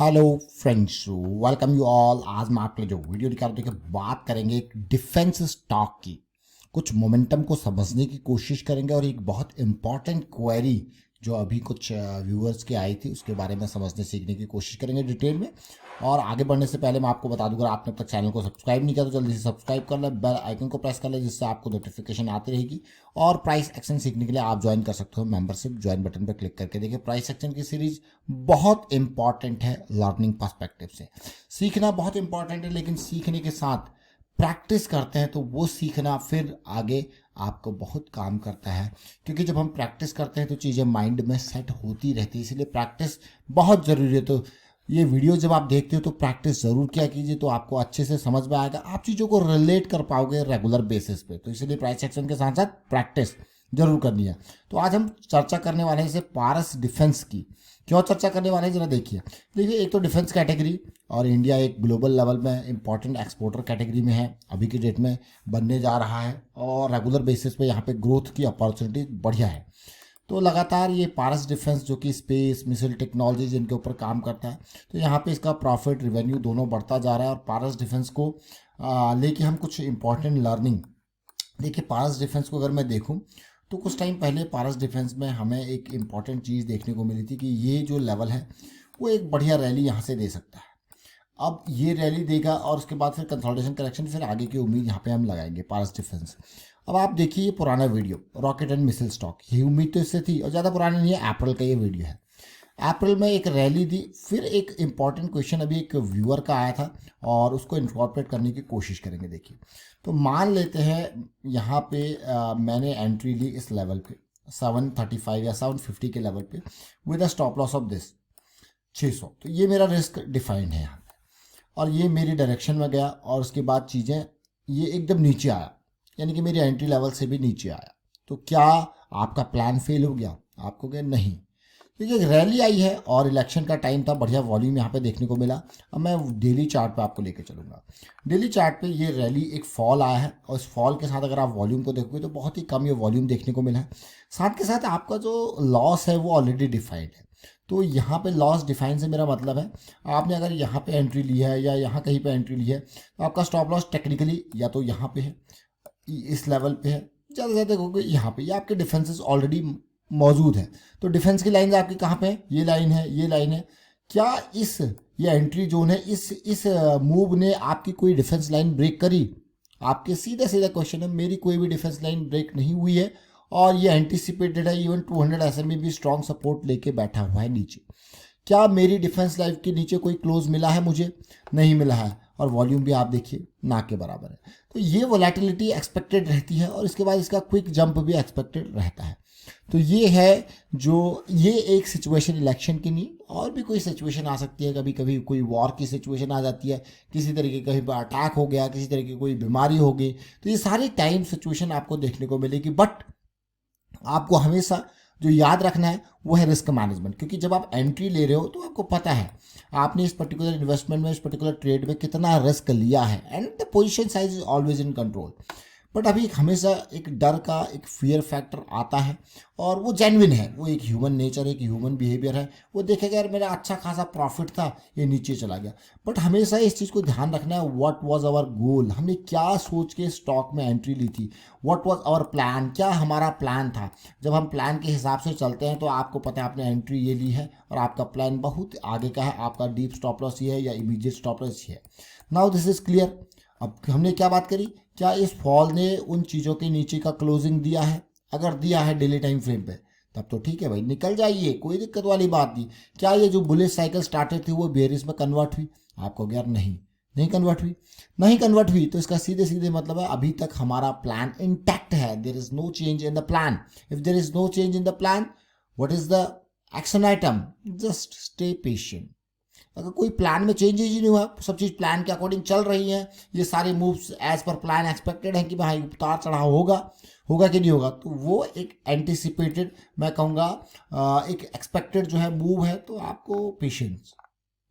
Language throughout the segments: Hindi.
Hello friends, welcome you all. आज मैं आपके लिए जो वीडियो दिखा रहा हूँ, देखिए बात करेंगे एक डिफेंस स्टॉक की। कुछ मोमेंटम को समझने की कोशिश करेंगे और एक बहुत इंपॉर्टेंट क्वेरी जो अभी कुछ व्यूअर्स की आई थी उसके बारे में समझने सीखने की कोशिश करेंगे डिटेल में। और आगे बढ़ने से पहले मैं आपको बता दूं, अगर आपने अब तक चैनल को सब्सक्राइब नहीं किया तो जल्दी से सब्सक्राइब कर लें, बेल आइकन को प्रेस कर लें जिससे आपको नोटिफिकेशन आती रहेगी। और प्राइस एक्शन सीखने के लिए आप ज्वाइन कर सकते हो मेंबरशिप ज्वाइन बटन पर क्लिक करके। देखिए प्राइस एक्शन की सीरीज बहुत इंपॉर्टेंट है लर्निंग पर्सपेक्टिव से। सीखना बहुत इंपॉर्टेंट है, लेकिन सीखने के साथ प्रैक्टिस करते हैं तो वो सीखना फिर आगे आपको बहुत काम करता है। क्योंकि जब हम प्रैक्टिस करते हैं तो चीज़ें माइंड में सेट होती रहती है, इसलिए प्रैक्टिस बहुत ज़रूरी है। तो ये वीडियो जब आप देखते हो तो प्रैक्टिस ज़रूर किया कीजिए, तो आपको अच्छे से समझ में आएगा, आप चीज़ों को रिलेट कर पाओगे रेगुलर बेसिस पे। तो इसलिए प्राइस एक्शन के साथ साथ प्रैक्टिस जरूर करनी है। तो आज हम चर्चा करने वाले हैं इसे पारस डिफेंस की। क्यों चर्चा करने वाले हैं जरा देखिए एक तो डिफेंस कैटेगरी, और इंडिया एक ग्लोबल लेवल में इंपॉर्टेंट एक्सपोर्टर कैटेगरी में है, अभी की डेट में बनने जा रहा है और रेगुलर बेसिस पे यहाँ पे ग्रोथ की अपॉर्चुनिटी बढ़िया है। तो लगातार ये पारस डिफेंस जो कि स्पेस मिसाइल टेक्नोलॉजी जिनके ऊपर काम करता है, तो यहाँ पे इसका प्रॉफिट रेवेन्यू दोनों बढ़ता जा रहा है। और पारस डिफेंस को लेके हम कुछ इंपॉर्टेंट लर्निंग। देखिए पारस डिफेंस को अगर मैं देखूं तो कुछ टाइम पहले पारस डिफेंस में हमें एक इम्पॉर्टेंट चीज़ देखने को मिली थी कि ये जो लेवल है वो एक बढ़िया रैली यहाँ से दे सकता है। अब ये रैली देगा और उसके बाद फिर कंसोलिडेशन करेक्शन, फिर आगे की उम्मीद यहाँ पे हम लगाएंगे पारस डिफेंस। अब आप देखिए ये पुराना video rocket and missile stock, ये उम्मीद तो इससे थी और ज़्यादा पुराना नहीं है, अप्रैल का ये वीडियो है। अप्रैल में एक रैली दी, फिर एक इम्पॉर्टेंट क्वेश्चन अभी एक व्यूअर का आया था और उसको इनकॉर्पोरेट करने की कोशिश करेंगे। देखिए तो मान लेते हैं यहाँ पे मैंने एंट्री ली इस लेवल पे 735 या 750 के लेवल पे with a stop loss of this 600। तो ये मेरा रिस्क डिफाइंड है यहाँ पे, और ये मेरी डायरेक्शन में गया और उसके बाद चीज़ें ये एकदम नीचे आया, यानी कि मेरी एंट्री लेवल से भी नीचे आया। तो क्या आपका प्लान फेल हो गया? आपको क्या? नहीं, क्योंकि एक रैली आई है और इलेक्शन का टाइम था, बढ़िया वॉल्यूम यहाँ पे देखने को मिला। अब मैं डेली चार्ट पे आपको लेके चलूँगा। डेली चार्ट पे ये रैली एक फॉल आया है और इस फॉल के साथ अगर आप वॉल्यूम को देखोगे तो बहुत ही कम ये वॉल्यूम देखने को मिला है। साथ के साथ आपका जो लॉस है वो ऑलरेडी डिफाइंड है। तो यहाँ पे लॉस डिफाइन से मेरा मतलब है, आपने अगर यहाँ पे एंट्री ली है या यहाँ कहीं पे एंट्री ली है तो आपका स्टॉप लॉस टेक्निकली या तो यहाँ पे है, इस लेवल पे है, ज़्यादा से ज़्यादा देखोगे यहाँ पे, ये आपके डिफेंसेस ऑलरेडी मौजूद है। तो डिफेंस की लाइन आपकी कहाँ पे है? ये लाइन है, ये लाइन है। क्या इस ये एंट्री जोन है, इस मूव ने आपकी कोई डिफेंस लाइन ब्रेक करी? आपके सीधा सीधा क्वेश्चन है, मेरी कोई भी डिफेंस लाइन ब्रेक नहीं हुई है और ये एंटिसिपेटेड है। इवन 200 SMA भी स्ट्रॉन्ग सपोर्ट लेके बैठा हुआ है नीचे। क्या मेरी डिफेंस लाइन के नीचे कोई क्लोज मिला है? मुझे नहीं मिला है, और वॉल्यूम भी आप देखिए ना के बराबर है। तो ये वोलेटिलिटी एक्सपेक्टेड रहती है और इसके बाद इसका क्विक जंप भी एक्सपेक्टेड रहता है। तो ये है जो ये एक सिचुएशन इलेक्शन की नहीं, और भी कोई सिचुएशन आ सकती है, कभी कभी कोई वॉर की सिचुएशन आ जाती है, किसी तरीके का कहीं पर अटैक हो गया, किसी तरीके की कोई बीमारी हो गई, तो ये सारी टाइम सिचुएशन आपको देखने को मिलेगी। बट आपको हमेशा जो याद रखना है वो है रिस्क मैनेजमेंट। क्योंकि जब आप एंट्री ले रहे हो तो आपको पता है आपने इस पर्टिकुलर इन्वेस्टमेंट में, इस पर्टिकुलर ट्रेड में कितना रिस्क लिया है, and the position size is always in control. But अभी हमेशा एक डर का एक फियर फैक्टर आता है, और वो जेन्युइन है, वो एक ह्यूमन नेचर, एक ह्यूमन बिहेवियर है। वो देखेगा यार मेरा अच्छा खासा प्रॉफिट था, ये नीचे चला गया। बट हमेशा इस चीज़ को ध्यान रखना है, व्हाट वाज आवर गोल, हमने क्या सोच के स्टॉक में एंट्री ली थी, व्हाट वाज आवर प्लान, क्या हमारा प्लान था। जब हम प्लान के हिसाब से चलते हैं तो आपको पता है आपने एंट्री ये ली है और आपका प्लान बहुत आगे का है, आपका डीप स्टॉप लॉस ये है या इमीडिएट स्टॉप लॉस ये है। Now this is clear. अब हमने क्या बात करी, क्या इस फॉल ने उन चीज़ों के नीचे का क्लोजिंग दिया है? अगर दिया है डेली टाइम फ्रेम पे तब तो ठीक है भाई, निकल जाइए, कोई दिक्कत वाली बात नहीं। क्या ये जो बुलिश साइकिल स्टार्टेड थी वो बेयरिश में कन्वर्ट हुई? आपको यार नहीं, नहीं कन्वर्ट हुई। नहीं कन्वर्ट हुई तो इसका सीधे सीधे मतलब है अभी तक हमारा प्लान इंटैक्ट है, there is no change in the plan. If there is no change in the plan, what is the action item? Just stay patient. अगर कोई प्लान में चेंजेज ही नहीं हुआ, सब चीज़ प्लान के अकॉर्डिंग चल रही हैं, ये सारे moves as per plan expected हैं कि भाई उतार चढ़ाव होगा, होगा कि नहीं होगा, तो वो एक एंटिसिपेटेड, मैं कहूँगा एक एक्सपेक्टेड जो है मूव है। तो आपको पेशेंस,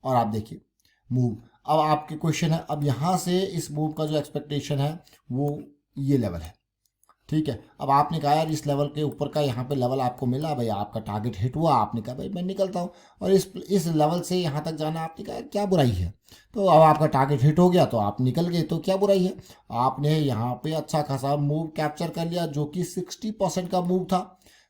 और आप देखिए मूव। अब आपके क्वेश्चन है, अब यहाँ से इस मूव का जो एक्सपेक्टेशन है वो ये लेवल है, ठीक है, अब आपने कहा यार इस लेवल के ऊपर का यहाँ पे लेवल आपको मिला भाई, आपका टारगेट हिट हुआ, आपने कहा भाई मैं निकलता हूँ, और इस लेवल से यहाँ तक जाना, आपने कहा यार क्या बुराई है। तो अब आपका टारगेट हिट हो गया तो आप निकल गए, तो क्या बुराई है। आपने यहाँ पे अच्छा खासा मूव कैप्चर कर लिया, जो कि 60% का मूव था।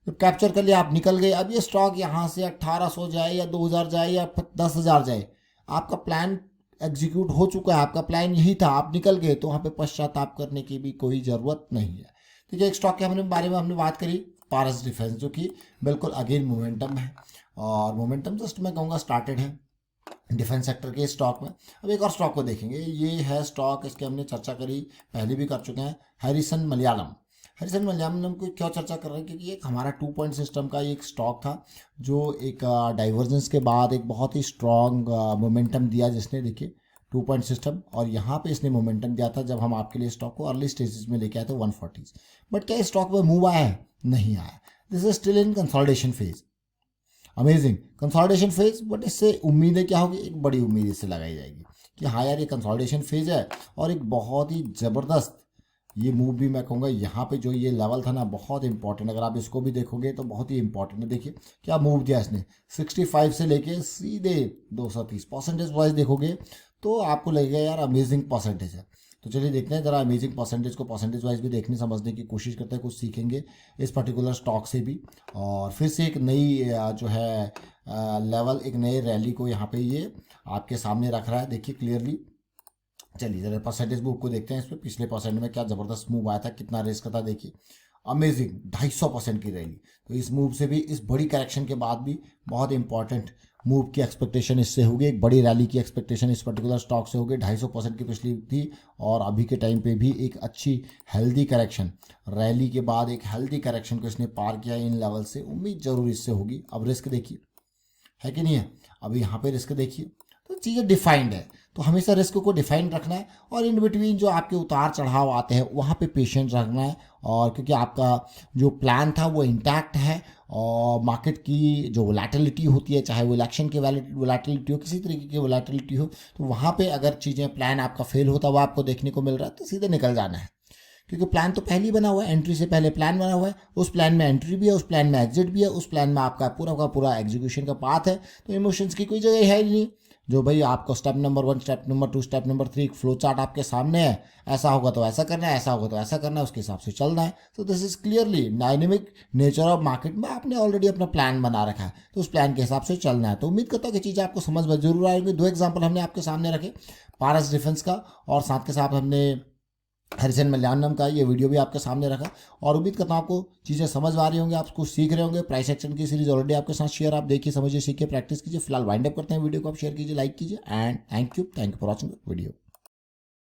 जब कैप्चर कर लिया आप निकल गए। अब ये स्टॉक यहाँ से 1800 जाए या 2000 जाए या 10,000 जाए, आपका प्लान एग्जीक्यूट हो चुका है, आपका प्लान यही था, आप निकल गए, तो वहाँ पे पश्चाताप करने की भी कोई ज़रूरत नहीं है। ठीक है, एक स्टॉक के बारे में हमने बात करी, पारस डिफेंस, जो कि बिल्कुल अगेन मोमेंटम है, और मोमेंटम जस्ट मैं कहूँगा स्टार्टेड है डिफेंस सेक्टर के स्टॉक में। अब एक और स्टॉक को देखेंगे, ये है स्टॉक, इसके हमने चर्चा करी, पहले भी कर चुके हैं, हैरिसन मलयालम। हैरिसन मलयालम को क्यों चर्चा कर रहे हैं, क्योंकि एक हमारा 2 पॉइंट सिस्टम का एक स्टॉक था, जो एक डाइवर्जेंस के बाद एक बहुत ही स्ट्रॉन्ग मोमेंटम दिया, जिसने देखिए 2 पॉइंट सिस्टम, और यहाँ पे इसने मोमेंटम दिया था जब हम आपके लिए स्टॉक को अर्ली स्टेजेस में लेके आए थे 140। बट क्या स्टॉक में मूव आया है? नहीं आया। This is still in consolidation phase. Amazing consolidation phase, but इससे उम्मीदें क्या होगी, एक बड़ी उम्मीद इससे लगाई जाएगी कि हाँ यार ये कंसोलिडेशन फेज है, और एक बहुत ही ज़बरदस्त ये मूव भी मैं कहूँगा, यहाँ पे जो ये लेवल था ना बहुत इंपॉर्टेंट, अगर आप इसको भी देखोगे तो बहुत ही इंपॉर्टेंट है। देखिए क्या मूव दिया इसने, 65 से लेके सीधे 230। परसेंटेज वाइज देखोगे तो आपको लगेगा यार अमेजिंग परसेंटेज है। तो चलिए देखते हैं जरा अमेजिंग परसेंटेज को, परसेंटेज वाइज भी देखने समझने की कोशिश करते हैं, कुछ सीखेंगे इस पर्टिकुलर स्टॉक से भी, और फिर से एक नई जो है लेवल, एक नई रैली को यहाँ पे ये आपके सामने रख रहा है। देखिए क्लियरली, चलिए जरा परसेंटेज मूव को देखते हैं। इस पर पिछले परसेंट में क्या ज़बरदस्त मूव आया था, कितना रिस्क था, देखिए अमेजिंग 250% की रैली। तो इस मूव से भी, इस बड़ी करेक्शन के बाद भी बहुत इंपॉर्टेंट मूव की एक्सपेक्टेशन इससे होगी, एक बड़ी रैली की एक्सपेक्टेशन इस पर्टिकुलर स्टॉक से होगी। 250% की पिछली थी, और अभी के टाइम पे भी एक अच्छी हेल्दी करेक्शन, रैली के बाद एक हेल्दी करेक्शन को इसने पार किया इन लेवल से, उम्मीद जरूर इससे होगी। अब रिस्क देखिए है कि नहीं है, अब यहाँ पे रिस्क देखिए, तो चीज़ें डिफाइंड है, तो हमेशा रिस्क को डिफाइंड रखना है, और इन बिटवीन जो आपके उतार चढ़ाव आते हैं वहाँ पे पेशेंस रखना है, और क्योंकि आपका जो प्लान था वो इंटैक्ट है, और मार्केट की जो वोलेटिलिटी होती है, चाहे वो इलेक्शन की वोलेटिलिटी हो, किसी तरीके की वोलेटिलिटी हो, तो वहाँ पे अगर चीज़ें, प्लान आपका फेल होता हुआ आपको देखने को मिल रहा है, तो सीधे निकल जाना है, क्योंकि प्लान तो पहले ही बना हुआ है, एंट्री से पहले प्लान बना हुआ है, उस प्लान में एंट्री भी है, उस प्लान में एग्जिट भी है, उस प्लान में आपका पूरा का पूरा एग्जीक्यूशन का पाथ है। तो इमोशंस की कोई जगह है ही नहीं, जो भाई आपको step number 1, step number 2, step number 3, एक फ्लो चार्ट आपके सामने है, ऐसा होगा तो ऐसा करना है, ऐसा होगा तो ऐसा करना है, उसके हिसाब से चलना है। तो this is clearly dynamic nature of market में आपने ऑलरेडी अपना प्लान बना रखा है, तो उस प्लान के हिसाब से चलना है। तो उम्मीद करता हूँ कि चीज़ें आपको समझ में जरूर आएगी। 2 एग्जाम्पल हमने आपके सामने रखे, पारस डिफेंस का, और साथ के साथ हमने हैरिसन मलयालम का ये वीडियो भी आपके सामने रखा, और उम्मीद करता हूँ आपको चीज़ें समझ आ रही होंगी, आप कुछ सीख रहे होंगे। प्राइस एक्शन की सीरीज ऑलरेडी आपके साथ शेयर, आप देखिए, समझिए, सीखिए, प्रैक्टिस कीजिए। फिलहाल वाइंड अप करते हैं वीडियो को, आप शेयर कीजिए, लाइक कीजिए, and thank you for watching video.